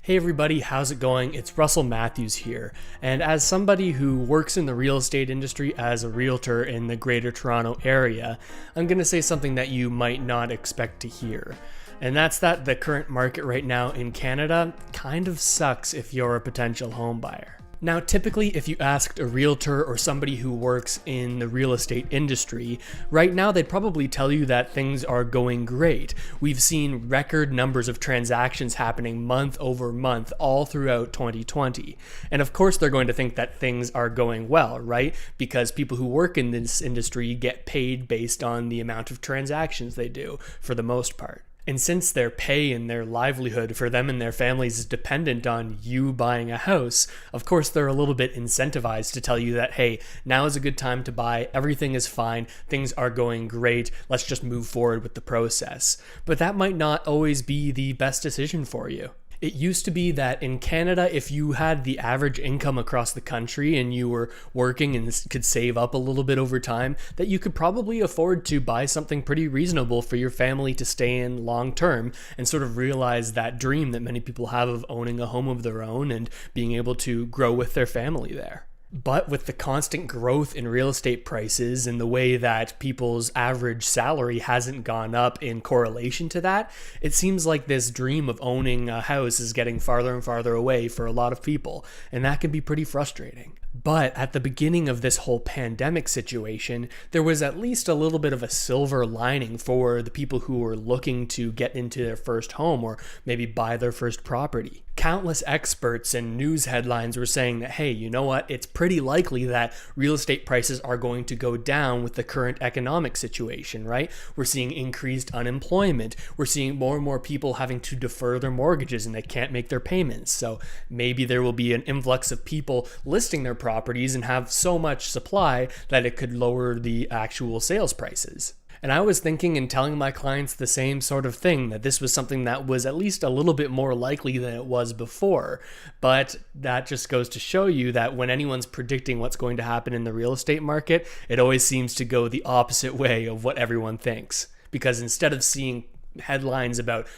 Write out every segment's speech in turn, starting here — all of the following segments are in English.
Hey everybody, how's it going? It's Russell Matthews here, and as somebody who works in the real estate industry as a realtor in the Greater Toronto area, I'm going to say something that you might not expect to hear. And that's that the current market right now in Canada kind of sucks if you're a potential home buyer. Now, typically, if you asked a realtor or somebody who works in the real estate industry, right now they'd probably tell you that things are going great. We've seen record numbers of transactions happening month over month all throughout 2020. And of course, they're going to think that things are going well, right? Because people who work in this industry get paid based on the amount of transactions they do, for the most part. And since their pay and their livelihood for them and their families is dependent on you buying a house, of course they're a little bit incentivized to tell you that, hey, now is a good time to buy, everything is fine, things are going great, let's just move forward with the process. But that might not always be the best decision for you. It used to be that in Canada, if you had the average income across the country and you were working and could save up a little bit over time, that you could probably afford to buy something pretty reasonable for your family to stay in long term and sort of realize that dream that many people have of owning a home of their own and being able to grow with their family there. But with the constant growth in real estate prices and the way that people's average salary hasn't gone up in correlation to that, it seems like this dream of owning a house is getting farther and farther away for a lot of people, and that can be pretty frustrating. But at the beginning of this whole pandemic situation, there was at least a little bit of a silver lining for the people who were looking to get into their first home or maybe buy their first property. Countless experts and news headlines were saying that, hey, you know what? It's pretty likely that real estate prices are going to go down with the current economic situation, right? We're seeing increased unemployment. We're seeing more and more people having to defer their mortgages and they can't make their payments. So maybe there will be an influx of people listing their properties and have so much supply that it could lower the actual sales prices. And I was thinking and telling my clients the same sort of thing, that this was something that was at least a little bit more likely than it was before. But that just goes to show you that when anyone's predicting what's going to happen in the real estate market, it always seems to go the opposite way of what everyone thinks. Because instead of seeing headlines about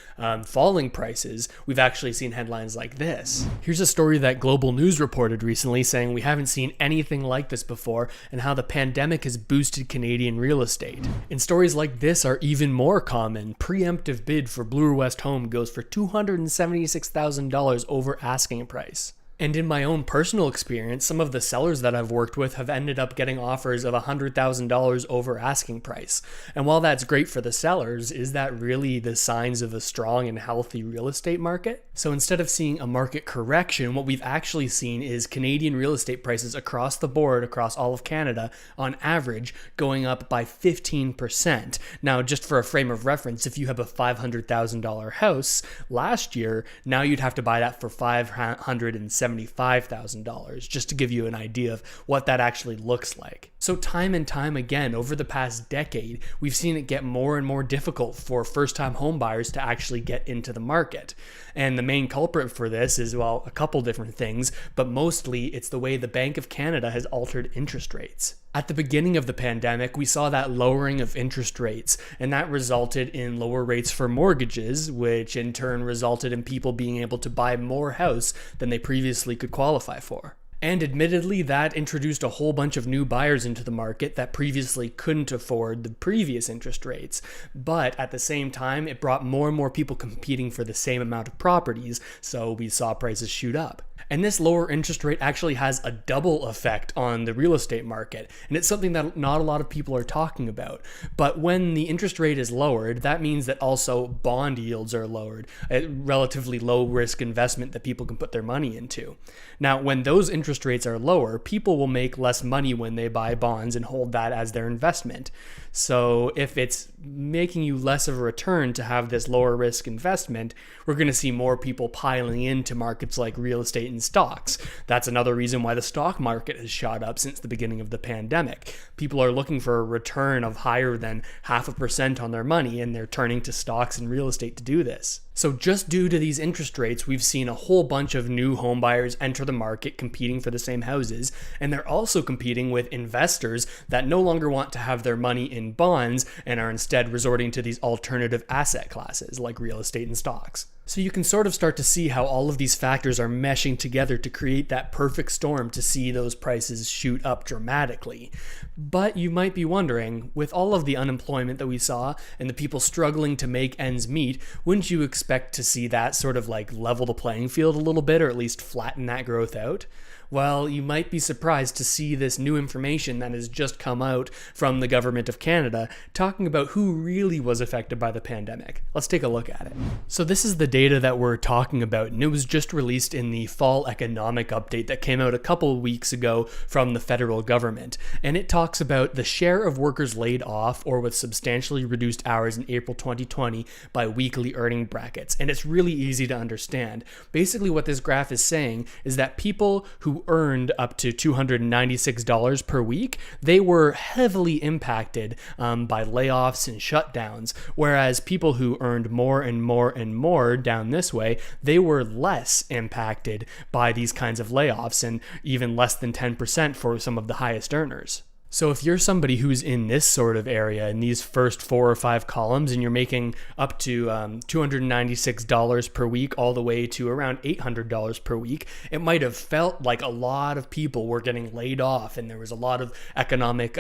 falling prices, we've actually seen headlines like this. Here's a story that Global News reported recently saying we haven't seen anything like this before and how the pandemic has boosted Canadian real estate. And stories like this are even more common. Preemptive bid for Bloor West home goes for $276,000 over asking price. And in my own personal experience, some of the sellers that I've worked with have ended up getting offers of $100,000 over asking price. And while that's great for the sellers, is that really the signs of a strong and healthy real estate market? So instead of seeing a market correction, what we've actually seen is Canadian real estate prices across the board, across all of Canada, on average, going up by 15%. Now, just for a frame of reference, if you have a $500,000 house last year, now you'd have to buy that for $575,000, just to give you an idea of what that actually looks like. So time and time again, over the past decade, we've seen it get more and more difficult for first-time home buyers to actually get into the market. And the main culprit for this is, well, a couple different things, but mostly it's the way the Bank of Canada has altered interest rates. At the beginning of the pandemic, we saw that lowering of interest rates, and that resulted in lower rates for mortgages, which in turn resulted in people being able to buy more house than they previously could qualify for. And admittedly, that introduced a whole bunch of new buyers into the market that previously couldn't afford the previous interest rates. But at the same time, it brought more and more people competing for the same amount of properties, so we saw prices shoot up. And this lower interest rate actually has a double effect on the real estate market, and it's something that not a lot of people are talking about. But when the interest rate is lowered, that means that also bond yields are lowered, a relatively low risk investment that people can put their money into. Now, when those interest rates are lower, people will make less money when they buy bonds and hold that as their investment. So if it's making you less of a return to have this lower risk investment, we're going to see more people piling into markets like real estate and stocks. That's another reason why the stock market has shot up since the beginning of the pandemic. People are looking for a return of higher than 0.5% on their money, and they're turning to stocks and real estate to do this. So just due to these interest rates, we've seen a whole bunch of new home buyers enter the market competing for the same houses, and they're also competing with investors that no longer want to have their money in bonds and are instead resorting to these alternative asset classes like real estate and stocks. So you can sort of start to see how all of these factors are meshing together to create that perfect storm to see those prices shoot up dramatically. But you might be wondering, with all of the unemployment that we saw and the people struggling to make ends meet, wouldn't you expect to see that sort of like level the playing field a little bit, or at least flatten that growth out? Well, you might be surprised to see this new information that has just come out from the government of Canada talking about who really was affected by the pandemic. Let's take a look at it. So this is the data that we're talking about, and it was just released in the fall economic update that came out a couple of weeks ago from the federal government. And it talks about the share of workers laid off or with substantially reduced hours in April 2020 by weekly earning brackets. And it's really easy to understand. Basically what this graph is saying is that people who earned up to $296 per week, they were heavily impacted by layoffs and shutdowns, whereas people who earned more and more and more down this way, they were less impacted by these kinds of layoffs, and even less than 10% for some of the highest earners. So if you're somebody who's in this sort of area, in these first 4 or 5 columns, and you're making up to $296 per week all the way to around $800 per week, it might have felt like a lot of people were getting laid off and there was a lot of economic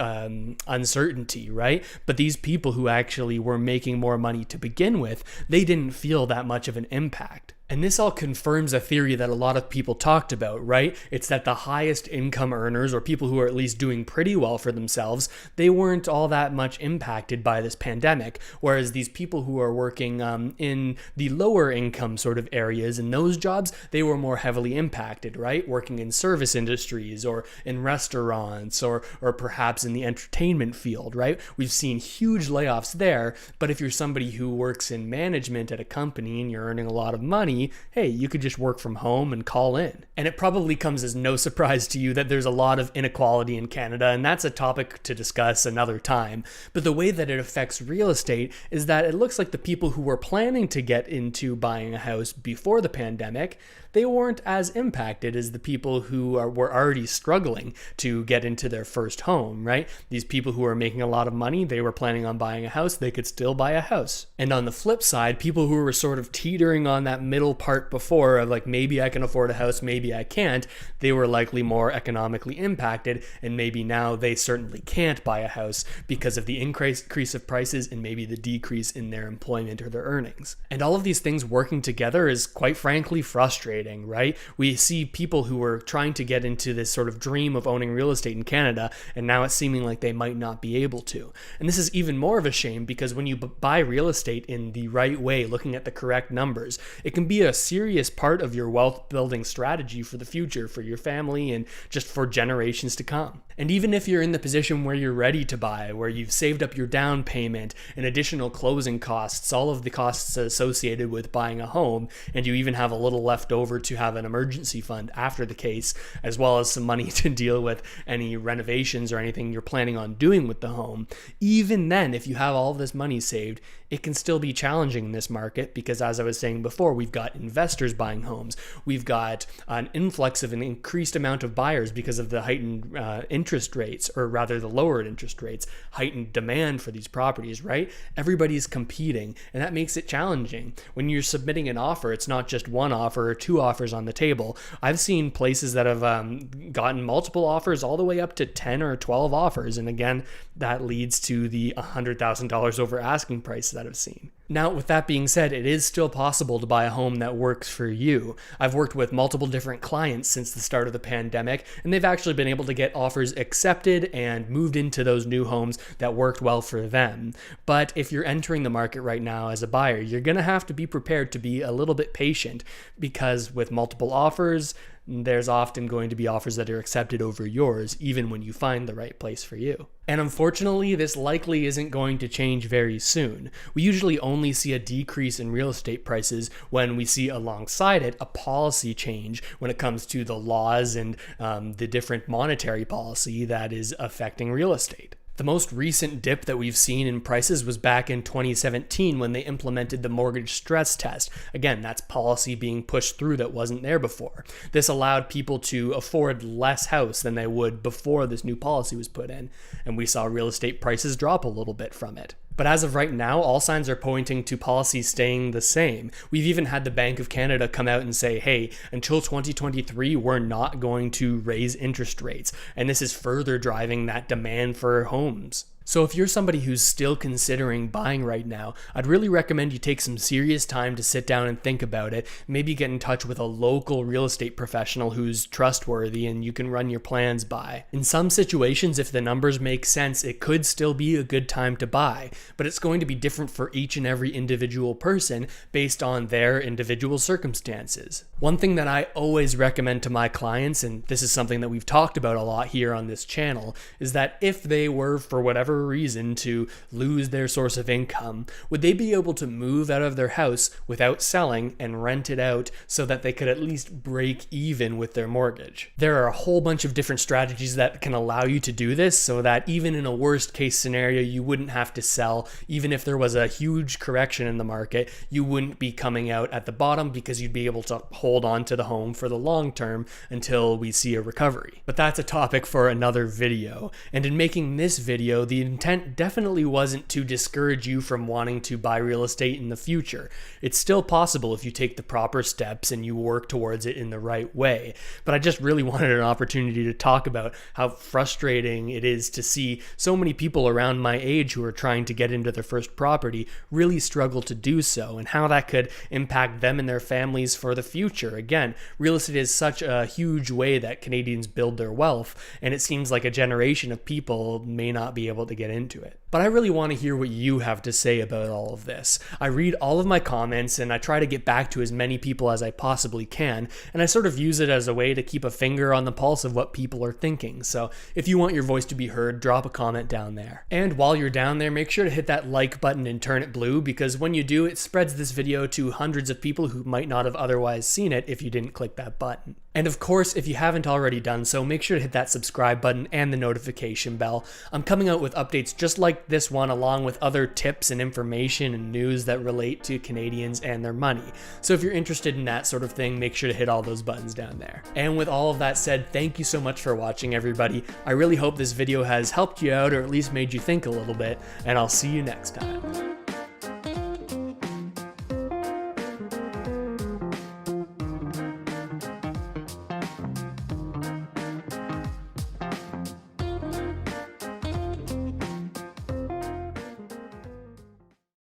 uncertainty, right? But these people who actually were making more money to begin with, they didn't feel that much of an impact. And this all confirms a theory that a lot of people talked about, right? It's that the highest income earners, or people who are at least doing pretty well for themselves, they weren't all that much impacted by this pandemic, whereas these people who are working in the lower income sort of areas, in those jobs, they were more heavily impacted, right? Working in service industries or in restaurants or perhaps in the entertainment field, right? We've seen huge layoffs there, but if you're somebody who works in management at a company and you're earning a lot of money, hey, you could just work from home and call in. And it probably comes as no surprise to you that there's a lot of inequality in Canada, and that's a topic to discuss another time. But the way that it affects real estate is that it looks like the people who were planning to get into buying a house before the pandemic, they weren't as impacted as the people who were already struggling to get into their first home, right? These people who are making a lot of money, they were planning on buying a house, they could still buy a house. And on the flip side, people who were sort of teetering on that middle part before of like, maybe I can afford a house, maybe I can't, they were likely more economically impacted, and maybe now they certainly can't buy a house because of the increase of prices and maybe the decrease in their employment or their earnings. And all of these things working together is quite frankly frustrating, right? We see people who were trying to get into this sort of dream of owning real estate in Canada, and now it's seeming like they might not be able to. And this is even more of a shame because when you buy real estate in the right way, looking at the correct numbers, it can be a serious part of your wealth building strategy for the future, for your family, and just for generations to come. And even if you're in the position where you're ready to buy, where you've saved up your down payment and additional closing costs, all of the costs associated with buying a home, and you even have a little left over to have an emergency fund after the case, as well as some money to deal with any renovations or anything you're planning on doing with the home, even then, if you have all this money saved, it can still be challenging in this market because, as I was saying before, we've got investors buying homes. We've got an influx of an increased amount of buyers because of the heightened interest rates, or rather the lowered interest rates, heightened demand for these properties, right? Everybody's competing, and that makes it challenging. When you're submitting an offer, it's not just one offer or 2 offers on the table. I've seen places that have gotten multiple offers all the way up to 10 or 12 offers, and again, that leads to the $100,000 over asking price that I've seen. Now, with that being said, it is still possible to buy a home that works for you. I've worked with multiple different clients since the start of the pandemic, and they've actually been able to get offers accepted and moved into those new homes that worked well for them. But if you're entering the market right now as a buyer, you're going to have to be prepared to be a little bit patient, because with multiple offers, there's often going to be offers that are accepted over yours, even when you find the right place for you. And unfortunately, this likely isn't going to change very soon. We usually only see a decrease in real estate prices when we see alongside it a policy change when it comes to the laws and the different monetary policy that is affecting real estate. The most recent dip that we've seen in prices was back in 2017 when they implemented the mortgage stress test. Again, that's policy being pushed through that wasn't there before. This allowed people to afford less house than they would before this new policy was put in, and we saw real estate prices drop a little bit from it. But as of right now, all signs are pointing to policy staying the same. We've even had the Bank of Canada come out and say, hey, until 2023, we're not going to raise interest rates. And this is further driving that demand for homes. So if you're somebody who's still considering buying right now, I'd really recommend you take some serious time to sit down and think about it. Maybe get in touch with a local real estate professional who's trustworthy and you can run your plans by. In some situations, if the numbers make sense, it could still be a good time to buy, but it's going to be different for each and every individual person based on their individual circumstances. One thing that I always recommend to my clients, and this is something that we've talked about a lot here on this channel, is that if they were, for whatever reason, to lose their source of income, would they be able to move out of their house without selling and rent it out so that they could at least break even with their mortgage? There are a whole bunch of different strategies that can allow you to do this so that even in a worst case scenario, you wouldn't have to sell. Even if there was a huge correction in the market, you wouldn't be coming out at the bottom because you'd be able to hold on to the home for the long term until we see a recovery. But that's a topic for another video. And in making this video, the intent definitely wasn't to discourage you from wanting to buy real estate in the future. It's still possible if you take the proper steps and you work towards it in the right way. But I just really wanted an opportunity to talk about how frustrating it is to see so many people around my age who are trying to get into their first property really struggle to do so, and how that could impact them and their families for the future. Again, real estate is such a huge way that Canadians build their wealth, and it seems like a generation of people may not be able to get into it. But I really want to hear what you have to say about all of this. I read all of my comments and I try to get back to as many people as I possibly can, and I sort of use it as a way to keep a finger on the pulse of what people are thinking. So if you want your voice to be heard, drop a comment down there. And while you're down there, make sure to hit that like button and turn it blue, because when you do, it spreads this video to hundreds of people who might not have otherwise seen it if you didn't click that button. And of course, if you haven't already done so, make sure to hit that subscribe button and the notification bell. I'm coming out with updates just like this one, along with other tips and information and news that relate to Canadians and their money. So if you're interested in that sort of thing, make sure to hit all those buttons down there. And with all of that said, thank you so much for watching, everybody. I really hope this video has helped you out, or at least made you think a little bit, and I'll see you next time.